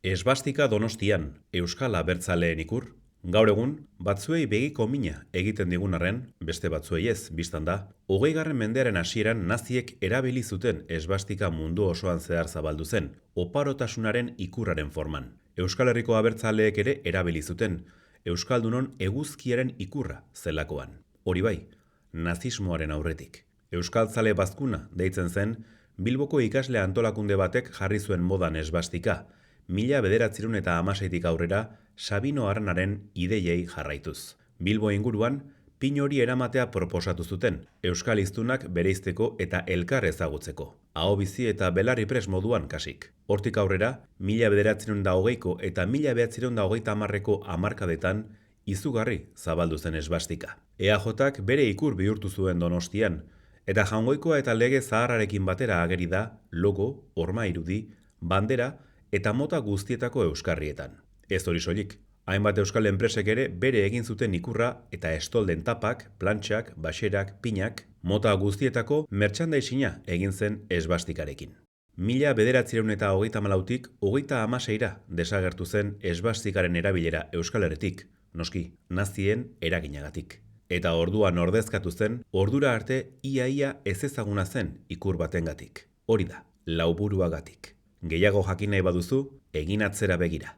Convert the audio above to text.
Esbastika Donostian, Euskal Abertzaleen ikur, gaur egun, batzuei begiko mina egiten digun arren, beste batzuei ez, bistan da, 20. mendearen hasieran naziek erabili zuten esbastika mundu osoan zehar zabaldu zen, oparotasunaren ikurraren forman. Euskal Herriko abertzaleek ere erabili zuten, Euskaldunon eguzkiaren ikurra zelakoan. Hori bai, nazismoaren aurretik. Euskaltzale bazkuna deitzen zen, Bilboko ikasle antolakunde batek jarri zuen modan esbastika, 1916tik aurrera Sabino Arnaren ideiei jarraituz. Bilbo inguruan, pin hori eramatea proposatu zuten, euskal hiztunak bereizteko eta elkar ezagutzeko. Ahobizi eta belarri-pres moduan kasik. Hortik aurrera, 1920ko eta 1930ko hamarkadetan izugarri zabaldu zen esbastika. EAJak bere ikur bihurtu zuen Donostian, eta Jaungoikoa eta lege zaharrarekin batera ageri da logo, horma irudi, bandera eta mota guztietako euskarrietan. Ez hori soilik, hainbat euskal enpresek ere bere egin zuten ikurra eta estolden tapak, plantxak, baxerak, pinak, mota guztietako merchandising-a egin zen esbastikarekin. 1934tik 36ra desagertu zen esbastikaren erabilera Euskal Herritik, noski, nazien eraginagatik. Eta orduan ordezkatu zen, ordura arte ia ezezaguna zen ikur batengatik. Hori da, lauburuagatik. Gehiago jakin nahi baduzu, egin atzera begira.